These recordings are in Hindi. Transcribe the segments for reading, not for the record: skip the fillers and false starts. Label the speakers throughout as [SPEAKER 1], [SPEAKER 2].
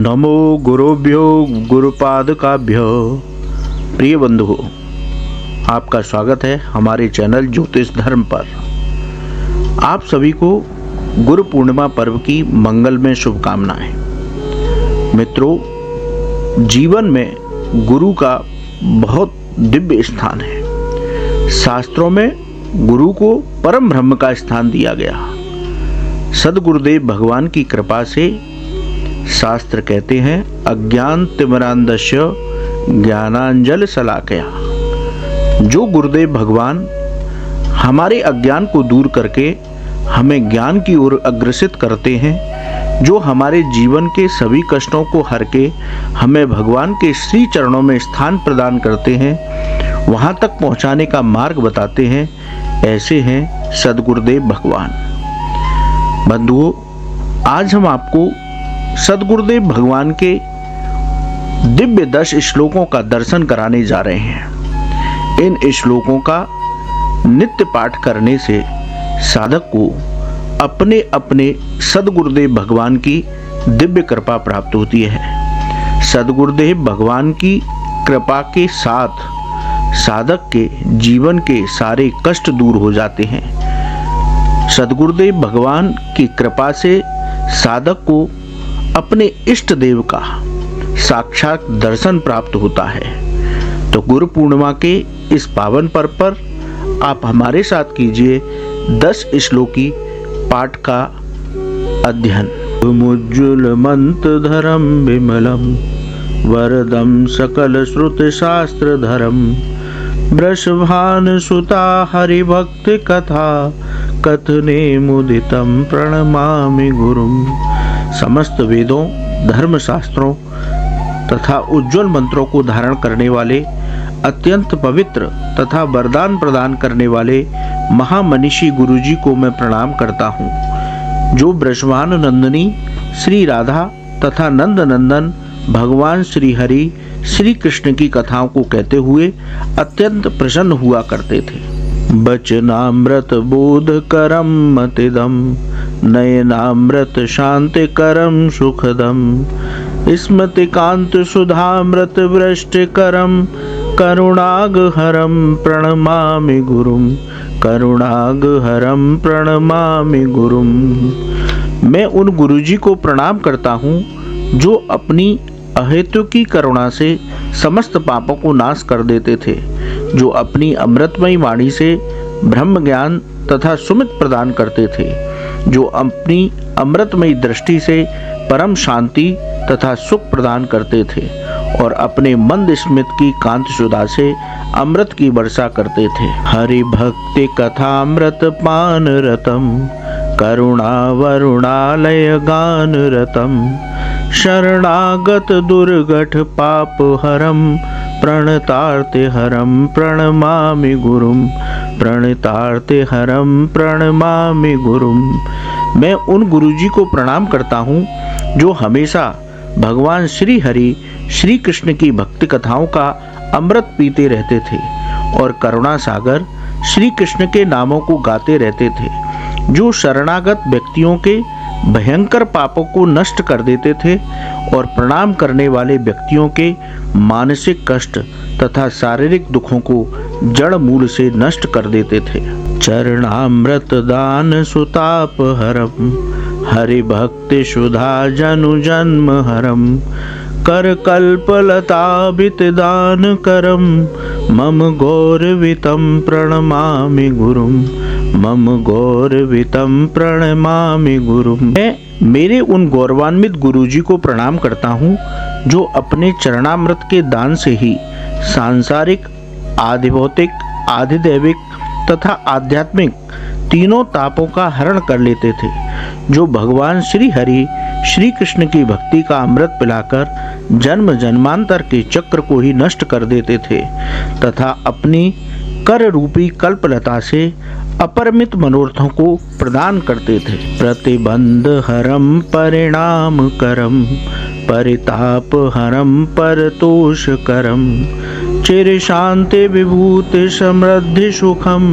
[SPEAKER 1] नमो गुरुभ्यो गुरुपादकाभ्यो। प्रिय बंधुओं, आपका स्वागत है हमारे चैनल ज्योतिष धर्म पर। आप सभी को गुरु पूर्णिमा पर्व की मंगलमय शुभकामनाएं। मित्रों, जीवन में गुरु का बहुत दिव्य स्थान है। शास्त्रों में गुरु को परम ब्रह्म का स्थान दिया गया। सद्गुरुदेव भगवान की कृपा से शास्त्र कहते हैं, अज्ञान तिमिरांधस्य ज्ञानांजल शलाकया। जो गुरुदेव भगवान हमारे अज्ञान को दूर करके हमें ज्ञान की ओर अग्रसित करते हैं, जो हमारे जीवन के सभी कष्टों को हर के हमें भगवान के श्री चरणों में स्थान प्रदान करते हैं, वहां तक पहुंचाने का मार्ग बताते हैं, ऐसे हैं सद्गुरुदेव भगवान। बंधुओं, आज हम आपको सद्गुरुदेव भगवान के दिव्य 10 श्लोकों का दर्शन कराने जा रहे हैं। इन श्लोकों का नित्य पाठ करने से साधक को अपने अपने सद्गुरुदेव भगवान की दिव्य कृपा प्राप्त होती है। सद्गुरुदेव भगवान की कृपा के साथ साधक के जीवन के सारे कष्ट दूर हो जाते हैं। सद्गुरुदेव भगवान की कृपा से साधक को अपने इष्ट देव का साक्षात दर्शन प्राप्त होता है। तो गुरु पूर्णिमा के इस पावन पर्व पर आप हमारे साथ कीजिए 10 श्लोकी पाठ का अध्ययन। मुज्जुल मंत्रधरम विमलम वरदम सकल श्रुति शास्त्र धरम वृषभान सुता हरिभक्त कथा कथने मुदितम प्रणमामि गुरुम। समस्त वेदों, धर्म शास्त्रों तथा उज्जवल मंत्रों को धारण करने वाले, अत्यंत पवित्र तथा वरदान प्रदान करने वाले महामनीषी गुरुजी को मैं प्रणाम करता हूँ, जो वृषभान नंदिनी श्री राधा तथा नंद नंदन भगवान श्री हरि श्री कृष्ण की कथाओं को कहते हुए अत्यंत प्रसन्न हुआ करते थे। बचनामृत बोध करम मतिदम नयनामृत शांति करम सुखदम स्मृति कांत सुधामृत वृष्टि करम करुणाग हरम प्रणमामि गुरुम करुणाग हरम प्रणमामि गुरुम। मैं उन गुरुजी को प्रणाम करता हूँ जो अपनी अहेतु की करुणा से समस्त पापों को नाश कर देते थे, जो अपनी अमृतमयी वाणी से ब्रह्म ज्ञान तथा सुमित प्रदान करते थे, जो अपनी अमृतमयी दृष्टि से परम शांति तथा सुख प्रदान करते थे और अपने मंद स्मित की कांत सुधा से अमृत की वर्षा करते थे। हरि भक्ति कथा अमृत पान रतम करुणा वरुणालय गान रतम शरणागत दुर्गठ पाप हरम प्रणतार्ते हरम प्रणमामि गुरुम प्रणतार्ते हरम प्रणमामि गुरुम। मैं उन गुरुजी को प्रणाम करता हूँ जो हमेशा भगवान श्री हरि श्री कृष्ण की भक्ति कथाओं का अमृत पीते रहते थे और करुणा सागर श्री कृष्ण के नामों को गाते रहते थे, जो शरणागत व्यक्तियों के भयंकर पापों को नष्ट कर देते थे और प्रणाम करने वाले व्यक्तियों के मानसिक कष्ट तथा शारीरिक दुखों को जड़ मूल से नष्ट कर देते थे। चरणामृत दान सुताप हरम हरि भक्ति सुधा जनु जन्म हरम कर कल्पलताभित दान करम मम गौरवितम प्रणमामि गुरुम मम गौरवितम प्रणमामि गुरुम। मैं मेरे उन गौरवान्वित गुरुजी को प्रणाम करता हूँ जो अपने चरणामृत के दान से ही सांसारिक, आधिभौतिक, आधिदैविक तथा आध्यात्मिक तीनों तापों का हरण कर लेते थे, जो भगवान श्री हरि श्री कृष्ण की भक्ति का अमृत पिलाकर जन्म जन्मांतर के चक्र को ही नष्ट कर देते थे तथा अपनी कर रूपी कल्पलता से अपरिमित मनोरथों को प्रदान करते थे। प्रतिबंध हरम परिणाम करम परिताप हरम परतोष करम चिर शांति विभूति समृद्धि सुखम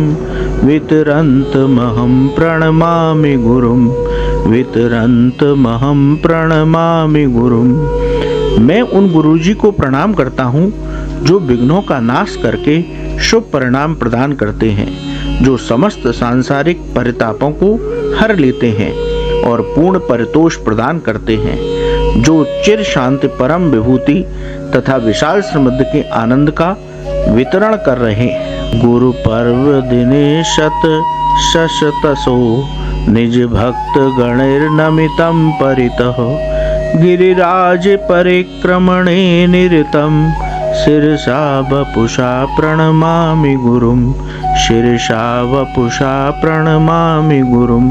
[SPEAKER 1] वितरंत महम प्रणमामि गुरुम वितरन्तमहं प्रणमामि गुरुम्। मैं उन गुरुजी को प्रणाम करता हूँ जो विघ्नों का नाश करके शुभ परिणाम प्रदान करते हैं, जो समस्त सांसारिक परितापों को हर लेते हैं और पूर्ण परितोष प्रदान करते हैं, जो चिर शांति परम विभूति तथा विशाल समृद्धि के आनंद का वितरण कर रहे हैं। गुरु पर्व दिने शतशतसो निज भक्त गणैर्नमितं परितः गिरिराज परिक्रमणे निरतं शिरसा वपुषा प्रणमामि गुरुं। शिरसा वपुषा प्रणमामि गुरुं।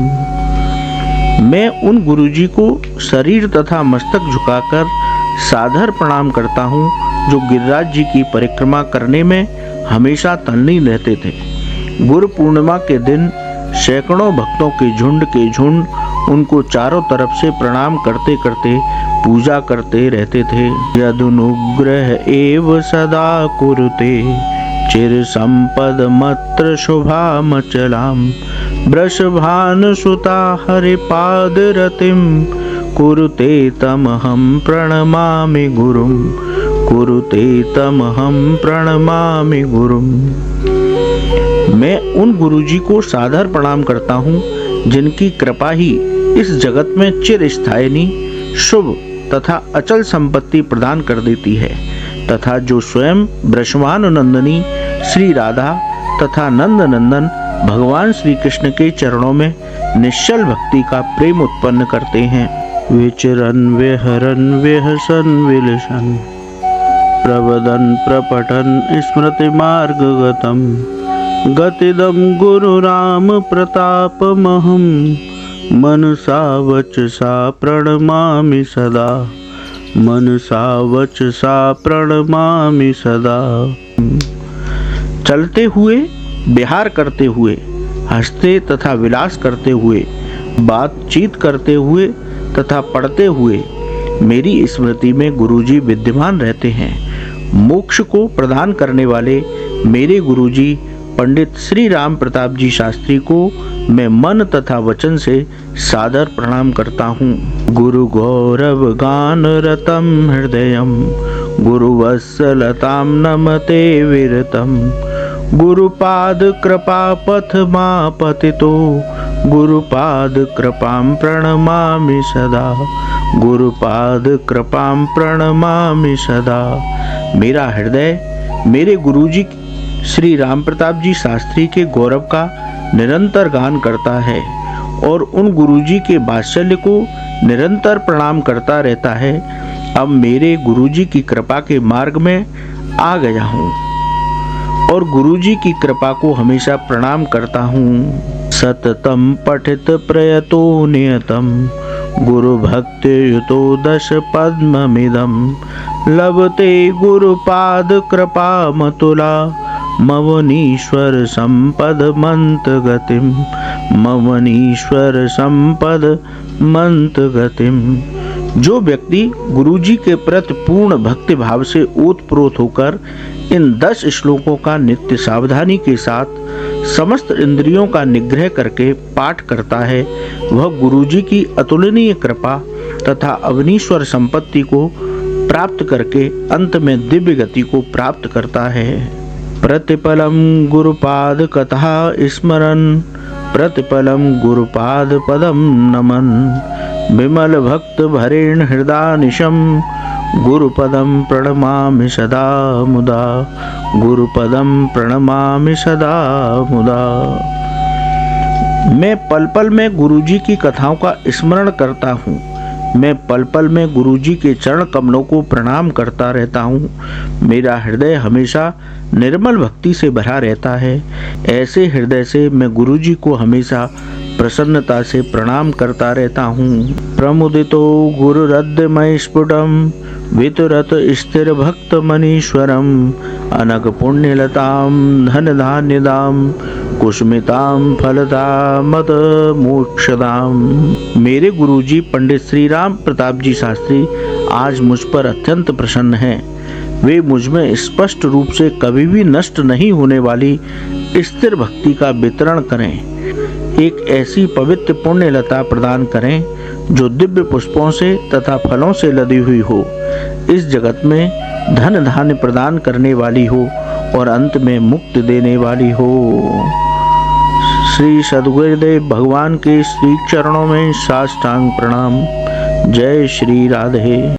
[SPEAKER 1] मैं उन गुरुजी को शरीर तथा मस्तक झुकाकर सादर प्रणाम करता हूँ जो गिरिराज जी की परिक्रमा करने में हमेशा तल्लीन रहते थे। गुरु पूर्णिमा के दिन सैकड़ों भक्तों के झुंड उनको चारों तरफ से प्रणाम करते करते पूजा करते रहते थे। यदनुग्रह एव सदा कुरुते चिर संपद मत्र शुभामचलाम वृषभानुसुता हरिपाद रतिम कुरुते तमहं प्रणमामि गुरुं। कुरुते तमहं प्रणमामि गुरुं। मैं उन गुरुजी को सादर प्रणाम करता हूँ जिनकी कृपा ही इस जगत में चिर स्थायिनी शुभ तथा अचल संपत्ति प्रदान कर देती है, तथा जो स्वयं वृषभानुनंदिनी श्री राधा तथा नंद नंदन भगवान श्री कृष्ण के चरणों में निश्चल भक्ति का प्रेम उत्पन्न करते हैं। विचरन विहरन विहसन विलसन प्रवदन प्रपठन स्मृति मार्गगतम गतिदम गुरु राम प्रतापमहं मनसा वचसा प्रणमामि सदा। मनसा वचसा प्रणमामि सदा। चलते हुए, विहार करते हुए, हंसते तथा विलास करते हुए, बातचीत करते हुए तथा पढ़ते हुए मेरी स्मृति में गुरुजी विद्यमान रहते हैं। मोक्ष को प्रदान करने वाले मेरे गुरुजी पंडित श्री राम प्रताप जी शास्त्री को मैं मन तथा वचन से सादर प्रणाम करता हूँ। गुरु गौरव गान रतम हृदयम गुरु वत्सलताम नमते विरतम गुरुपाद कृपा पथमा पतितो गुरुपाद कृपां प्रणमामि सदा। गुरुपाद कृपां प्रणमामि सदा। मेरा हृदय मेरे गुरुजी श्री राम प्रताप जी शास्त्री के गौरव का निरंतर गान करता है और उन गुरुजी के वात्सल्य को निरंतर प्रणाम करता रहता है। अब मेरे गुरुजी की कृपा के मार्ग में आ गया हूँ और गुरुजी की कृपा को हमेशा प्रणाम करता हूँ। सततम पठित प्रयतो नियतम गुरु भक्ति युतो दश पद्ममिदम लभते गुरुपाद कृपा मतुला मवनीश्वर संपद मंत गतिम। मवनीश्वर संपद मंत गतिम। जो व्यक्ति गुरुजी के प्रति पूर्ण भक्ति भाव से ओतप्रोत होकर इन 10 श्लोकों का नित्य सावधानी के साथ समस्त इंद्रियों का निग्रह करके पाठ करता है, वह गुरुजी की अतुलनीय कृपा तथा अवनीश्वर संपत्ति को प्राप्त करके अंत में दिव्य गति को प्राप्त करता है। प्रतिपलम गुरुपाद कथा स्मरन प्रतिपलम गुरुपाद पदम नमन विमल भक्त भरेण हृदानिशम गुरुपदम प्रणमामि सदा मुदा। गुरुपदम प्रणमामि सदा मुदा। मैं पल पल में गुरुजी की कथाओं का स्मरण करता हूँ। मैं पल पल में गुरुजी के चरण कमलों को प्रणाम करता रहता हूँ। मेरा हृदय हमेशा निर्मल भक्ति से भरा रहता है। ऐसे हृदय से मैं गुरुजी को हमेशा प्रसन्नता से प्रणाम करता रहता हूँ। प्रमुदितो गुरुरद्मय स्फुटम वितरत स्थिर भक्त मनीश्वरम अनग पुण्यलताम धन धान्यदाम कुसुमिताम फलदाम मत मोक्षदाम। मेरे गुरुजी पंडित श्री राम प्रताप जी शास्त्री आज मुझ पर अत्यंत प्रसन्न हैं। वे मुझ में स्पष्ट रूप से कभी भी नष्ट नहीं होने वाली स्थिर भक्ति का वितरण करें। एक ऐसी पवित्र पुण्य लता प्रदान करें जो दिव्य पुष्पों से तथा फलों से लदी हुई हो, इस जगत में धन धान्य प्रदान करने वाली हो और अंत में मुक्ति देने वाली हो। श्री सद्गुरुदेव भगवान के श्री चरणों में साष्टांग प्रणाम। जय श्री राधे।